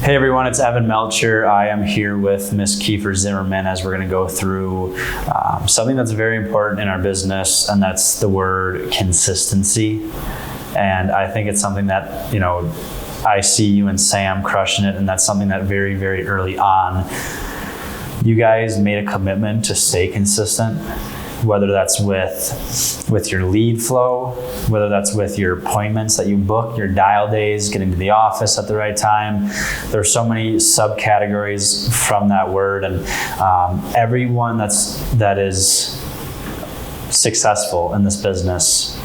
Hey everyone, it's Evan Melcher. I am here with Miss Keifer Zimmerman as we're going to go through something that's very important in our business, and that's the word consistency. And I think it's something that, I see you and Sam crushing it, and that's something that very, very early on, you guys made a commitment to stay consistent, whether that's with your lead flow, whether that's with your appointments that you book, your dial days, getting to the office at the right time. There's so many subcategories from that word, and everyone that is successful in this business,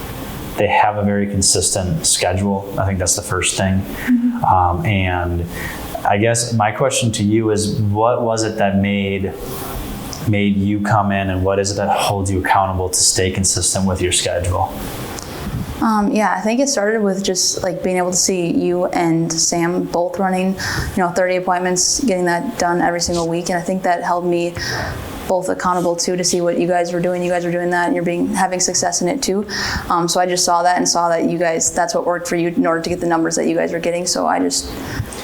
they have a very consistent schedule. I think that's the first thing. Mm-hmm. And I guess my question to you is, what was it that made you come in, and what is it that holds you accountable to stay consistent with your schedule? I think it started with just like being able to see you and Sam both running, 30 appointments, getting that done every single week. And I think that held me both accountable too, to see what you guys were doing. You guys were doing that, and you're having success in it too. So I just saw that and saw that you guys, that's what worked for you in order to get the numbers that you guys were getting. So I just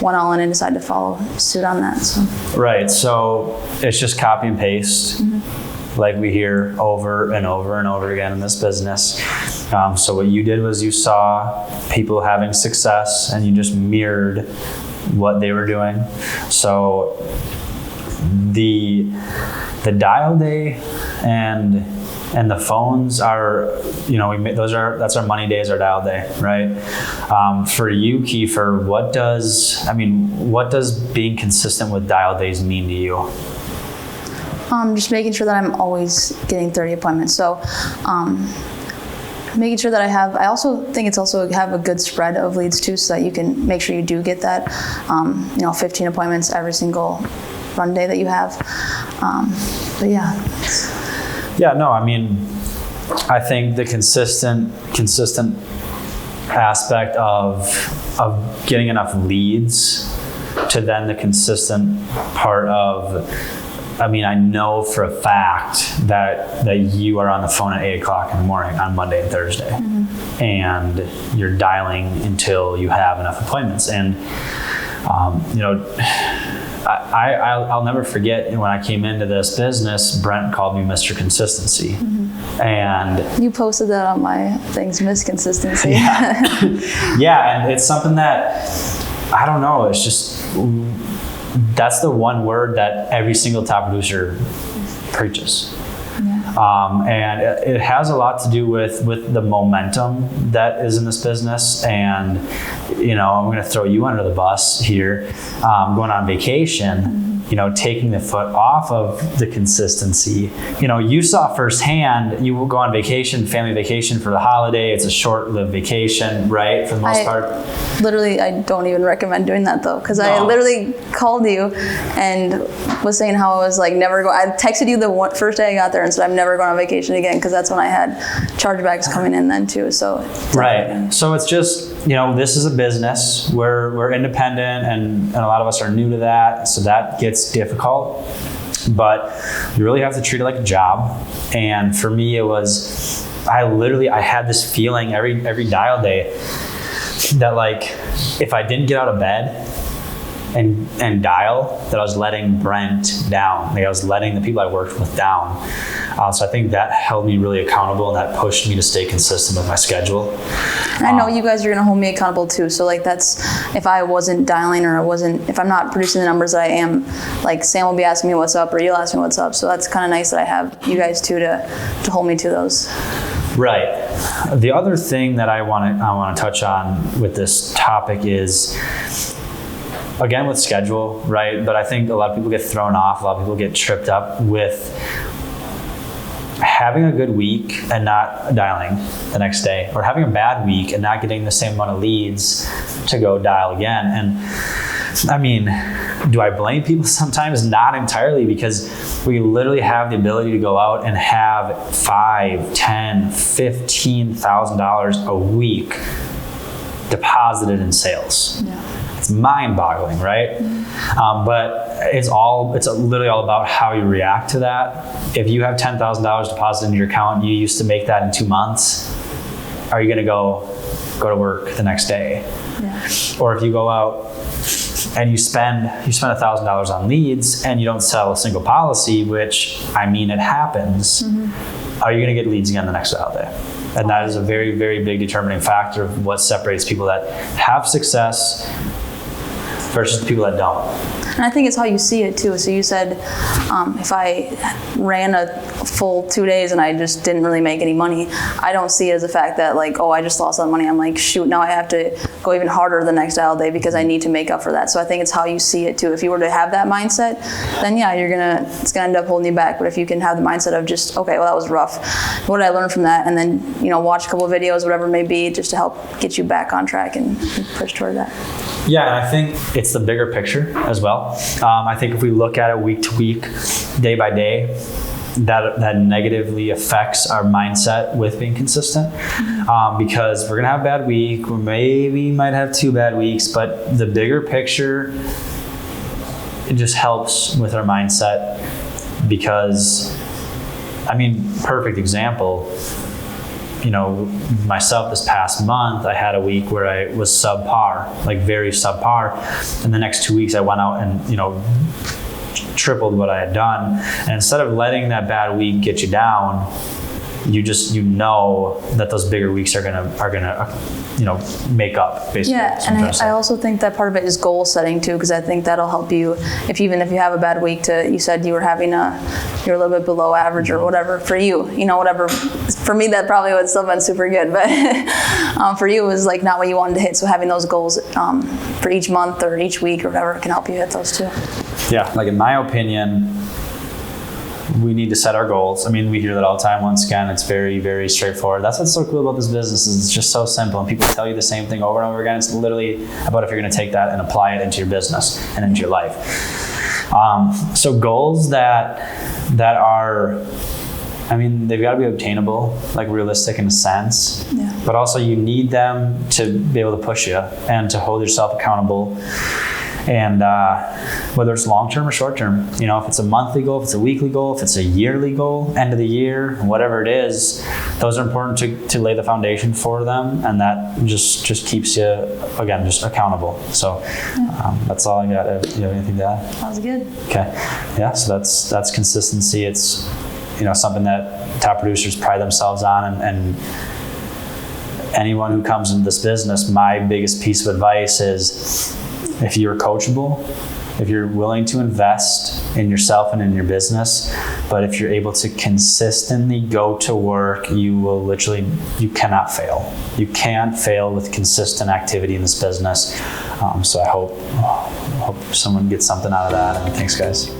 went all in and decided to follow suit on that. So. Right. So it's just copy and paste, like we hear over and over and over again in this business. So what you did was you saw people having success, and you just mirrored what they were doing. So the dial day and the phones are, that's our money days, our dial day, right? For you, Keifer, what does being consistent with dial days mean to you? Just making sure that I'm always getting 30 appointments. So making sure that I also think it's also have a good spread of leads too, so that you can make sure you do get that, 15 appointments every single run day that you have. But yeah. Yeah, no, I think the consistent aspect of getting enough leads to then the consistent part of, I know for a fact that you are on the phone at 8 o'clock in the morning on Monday and Thursday, and you're dialing until you have enough appointments. And, I'll never forget when I came into this business, Brent called me Mr. Consistency. And you posted that on my things, Miss Consistency. Yeah, and it's something that, I don't know, it's just, that's the one word that every single top producer preaches. And it has a lot to do with the momentum that is in this business. And, I'm going to throw you under the bus here, going on vacation, taking the foot off of the consistency. You saw firsthand, you will go on vacation, family vacation for the holiday. It's a short-lived vacation, right? For the most part. Literally, I don't even recommend doing that though, because I literally called you and was saying how I was like never go. I texted you the first day I got there and said I'm never going on vacation again, because that's when I had chargebacks coming in then too. So right. So it's just, this is a business. We're independent, and a lot of us are new to that. So that gets difficult, but you really have to treat it like a job. And for me, it was, I had this feeling every dial day that, like, if I didn't get out of bed and dial, that I was letting Brent down. Like, I was letting the people I worked with down. So I think that held me really accountable, and that pushed me to stay consistent with my schedule. And I know you guys are going to hold me accountable too. So like, that's, if I wasn't dialing, or if I'm not producing the numbers that I am, like, Sam will be asking me what's up, or you'll ask me what's up. So that's kind of nice that I have you guys too to hold me to those. Right. The other thing that I want to touch on with this topic is, again, with schedule, right? But I think a lot of people get thrown off. A lot of people get tripped up with having a good week and not dialing the next day, or having a bad week and not getting the same amount of leads to go dial again. And do I blame people sometimes? Not entirely, because we literally have the ability to go out and have $5,000, $10,000, $15,000 a week deposited in sales. Yeah. It's mind-boggling, right? But it's literally all about how you react to that. If you have $10,000 deposited into your account, you used to make that in 2 months, are you going to go, go to work the next day. Yeah. Or if you go out and you spend $1,000 on leads and you don't sell a single policy, which, I mean, it happens, are you going to get leads again the next day? And that is a very, very big determining factor of what separates people that have success versus the people that don't. And I think it's how you see it too. So you said if I ran a full 2 days and I just didn't really make any money, I don't see it as a fact that like, oh, I just lost that money. I'm like, shoot, now I have to go even harder the next dial day because I need to make up for that. So I think it's how you see it too. If you were to have that mindset, then yeah, it's gonna end up holding you back. But if you can have the mindset of just, okay, well, that was rough. What did I learn from that? And then, watch a couple of videos, whatever it may be, just to help get you back on track and push toward that. Yeah, and I think it's the bigger picture as well. I think if we look at it week to week, day by day, that negatively affects our mindset with being consistent, because we're gonna have a bad week, or maybe might have 2 bad weeks, but the bigger picture, it just helps with our mindset because, perfect example, myself this past month, I had a week where I was subpar, like very subpar. And the next 2 weeks I went out and, tripled what I had done. And instead of letting that bad week get you down, you know that those bigger weeks are gonna make up basically. Yeah, and I also think that part of it is goal setting too, because I think that'll help you even if you have a bad week. You said you were you're a little bit below average or whatever for you. Whatever. For me, that probably would still been super good, but for you it was like not what you wanted to hit. So having those goals for each month or each week or whatever can help you hit those too. Yeah, like in my opinion, we need to set our goals. We hear that all the time. Once again, it's very, very straightforward. That's what's so cool about this business is it's just so simple, and people tell you the same thing over and over again. It's literally about if you're going to take that and apply it into your business and into your life. So goals that are, they've got to be obtainable, like realistic in a sense, but also you need them to be able to push you and to hold yourself accountable. And whether it's long-term or short-term, if it's a monthly goal, if it's a weekly goal, if it's a yearly goal, end of the year, whatever it is, those are important to lay the foundation for them. And that just keeps you, again, just accountable. So that's all I got. Do you have anything to add? That was good. Okay. Yeah, so that's consistency. It's, something that top producers pride themselves on, and anyone who comes into this business, my biggest piece of advice is, if you're coachable, if you're willing to invest in yourself and in your business, but if you're able to consistently go to work, you cannot fail. You can't fail with consistent activity in this business. So I hope someone gets something out of that, and thanks guys.